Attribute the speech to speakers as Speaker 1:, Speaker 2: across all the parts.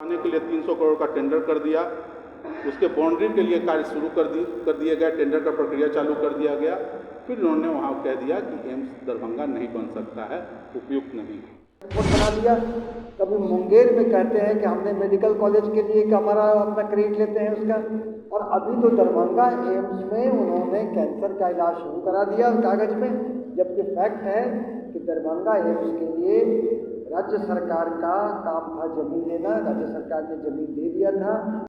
Speaker 1: आने के लिए 300 करोड़ का टेंडर कर दिया। उसके बाउंड्री के लिए कार्य शुरू कर दिए गए, टेंडर का प्रक्रिया चालू कर दिया गया। फिर उन्होंने वहाँ कह दिया कि एम्स दरभंगा नहीं बन सकता है, उपयुक्त नहीं है।
Speaker 2: बना दिया। कभी मुंगेर में कहते हैं कि हमने मेडिकल कॉलेज के लिए कि हमारा अपना क्रेडिट लेते हैं उसका, और अभी तो दरभंगा एम्स में उन्होंने कैंसर का इलाज शुरू करा दिया कागज में, जबकि फैक्ट है कि दरभंगा एम्स के लिए राज्य सरकार का काम था जमीन देना, राज्य सरकार ने जमीन दे दिया था।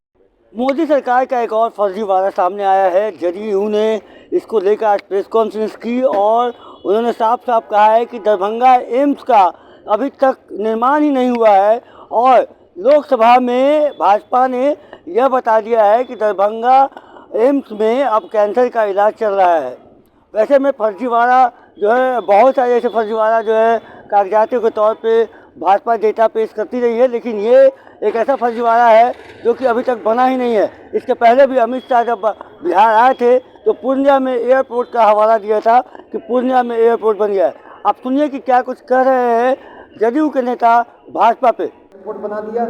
Speaker 3: मोदी सरकार का एक और फर्जीवाड़ा सामने आया है। जदयू ने इसको लेकर आज प्रेस कॉन्फ्रेंस की और उन्होंने साफ साफ कहा है कि दरभंगा एम्स का अभी तक निर्माण ही नहीं हुआ है, और लोकसभा में भाजपा ने यह बता दिया है कि दरभंगा एम्स में अब कैंसर का इलाज चल रहा है। वैसे में फर्जीवाड़ा जो है, बहुत सारे ऐसे फर्जीवाड़ा जो है कागजातों के तौर पे भाजपा डेटा पेश करती रही है, लेकिन ये एक ऐसा फर्जीवाड़ा है जो कि अभी तक बना ही नहीं है। इसके पहले भी अमित शाह जब बिहार आए थे तो पूर्णिया में एयरपोर्ट का हवाला दिया था कि पूर्णिया में एयरपोर्ट बन गया है। आप सुनिए कि क्या कुछ कह रहे हैं जदयू के नेता भाजपा पे।
Speaker 2: एयरपोर्ट बना दिया।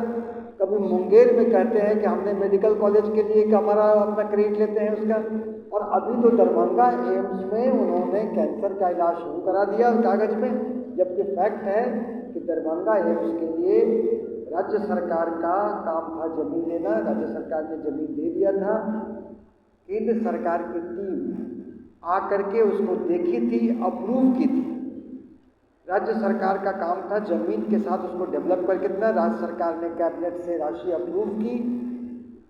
Speaker 2: कभी मुंगेर में कहते हैं कि हमने मेडिकल कॉलेज के लिए कि हमारा अपना क्रेडिट लेते हैं उसका, और अभी तो दरभंगा एम्स में उन्होंने कैंसर का इलाज शुरू करा दिया कागज में, जबकि फैक्ट है कि दरभंगा एम्स के लिए राज्य सरकार का काम था जमीन देना, राज्य सरकार ने जमीन दे दिया था। केंद्र सरकार की टीम आकर के उसको देखी थी, अप्रूव की थी। राज्य सरकार का काम था जमीन के साथ उसको डेवलप करके देना। राज्य सरकार ने कैबिनेट से राशि अप्रूव की,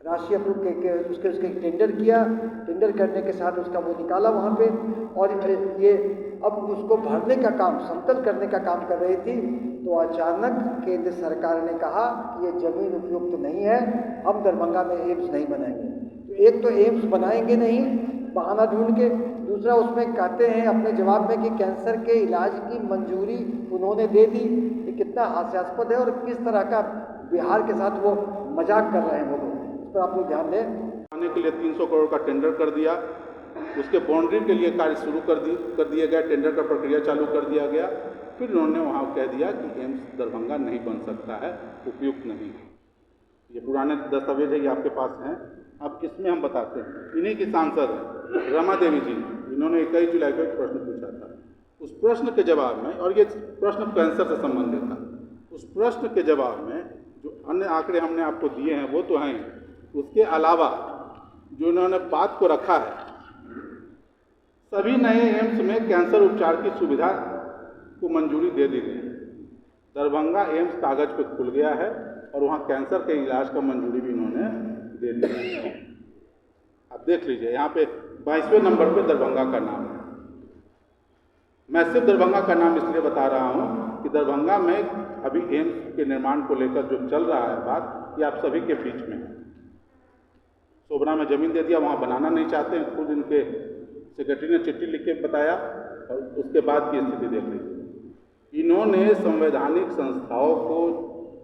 Speaker 2: राशि अप्रूव के उसके टेंडर किया, टेंडर करने के साथ उसका वो निकाला वहाँ पे, और ये अब उसको भरने का काम, समतल करने का काम कर रही थी। तो अचानक केंद्र सरकार ने कहा कि ये जमीन उपयुक्त नहीं है, हम दरभंगा में एम्स नहीं बनाएंगे। तो एक तो एम्स बनाएंगे नहीं बहाना ढूंढ के, दूसरा उसमें कहते हैं अपने जवाब में कि कैंसर के इलाज की मंजूरी उन्होंने दे दी। ये कितना हास्यास्पद है और किस तरह का बिहार के साथ वो मजाक कर रहे हैं वो लोग, इस पर आप लोग ध्यान दें।
Speaker 1: आने के लिए 300 करोड़ का टेंडर कर दिया। उसके बाउंड्री के लिए कार्य शुरू कर दिए गए, टेंडर का प्रक्रिया चालू कर दिया गया। फिर उन्होंने वहाँ कह दिया कि एम्स दरभंगा नहीं बन सकता है, उपयुक्त नहीं है। ये पुराने दस्तावेज है, ये आपके पास हैं। अब इसमें हम बताते हैं, इन्हीं की सांसद रमा देवी जी, इन्होंने 21 जुलाई को एक प्रश्न पूछा था। उस प्रश्न के जवाब में, और ये प्रश्न कैंसर से संबंधित था, उस प्रश्न के जवाब में जो अन्य आंकड़े हमने आपको दिए हैं वो तो हैं, उसके अलावा जो इन्होंने बात को रखा है, सभी नए एम्स में कैंसर उपचार की सुविधा को मंजूरी दे दी गई। दरभंगा एम्स कागज पे खुल गया है और वहाँ कैंसर के इलाज का मंजूरी भी इन्होंने दे दी है। आप देख लीजिए, यहाँ पे 22वें नंबर पे दरभंगा का नाम है। मैं सिर्फ दरभंगा का नाम इसलिए बता रहा हूँ कि दरभंगा में अभी एम्स के निर्माण को लेकर जो चल रहा है बात, ये आप सभी के बीच में है। सोबरा में जमीन दे दिया, वहाँ बनाना नहीं चाहते हैं, खुद इनके सेक्रेटरी ने चिट्ठी लिख के बताया, और उसके बाद की स्थिति देख लीजिए। इन्होंने संवैधानिक संस्थाओं को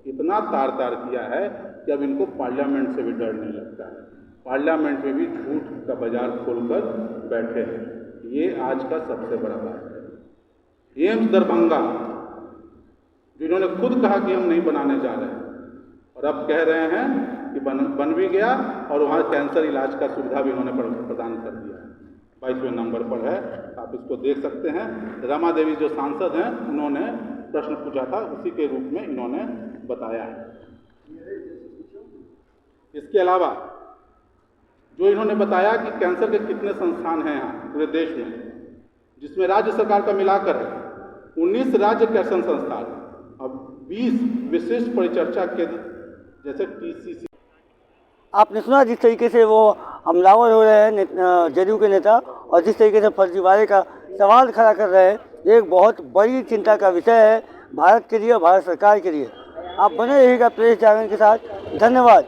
Speaker 1: इतना तार तार किया है कि अब इनको पार्लियामेंट से भी डर नहीं लगता है। पार्लियामेंट में भी झूठ का बाजार खोलकर बैठे हैं। ये आज का सबसे बड़ा बात है। एम्स दरभंगा जो इन्होंने खुद कहा कि हम नहीं बनाने जा रहे हैं, और अब कह रहे हैं कि बन भी गया, और वहाँ कैंसर इलाज का सुविधा भी इन्होंने प्रदान कर दिया है। 22वें नंबर पर है, आप इसको देख सकते हैं। रमा देवी जो सांसद हैं, उन्होंने प्रश्न पूछा था, उसी के रूप में इन्होंने बताया है। इसके अलावा जो इन्होंने बताया कि कैंसर के कितने संस्थान हैं यहाँ पूरे देश में, जिसमें राज्य सरकार का मिलाकर है 19 राज्य कैंसर संस्थान, अब 20 विशिष्ट परिचर्चा केंद्र जैसे TCC।
Speaker 3: आपने सुना जिस तरीके से वो हमलावर हो रहे हैं जदयू के नेता, और जिस तरीके से फर्जीवाड़े का सवाल खड़ा कर रहे हैं, ये एक बहुत बड़ी चिंता का विषय है भारत के लिए, भारत सरकार के लिए। आप बने रहिएगा प्रेस जागरण के साथ। धन्यवाद।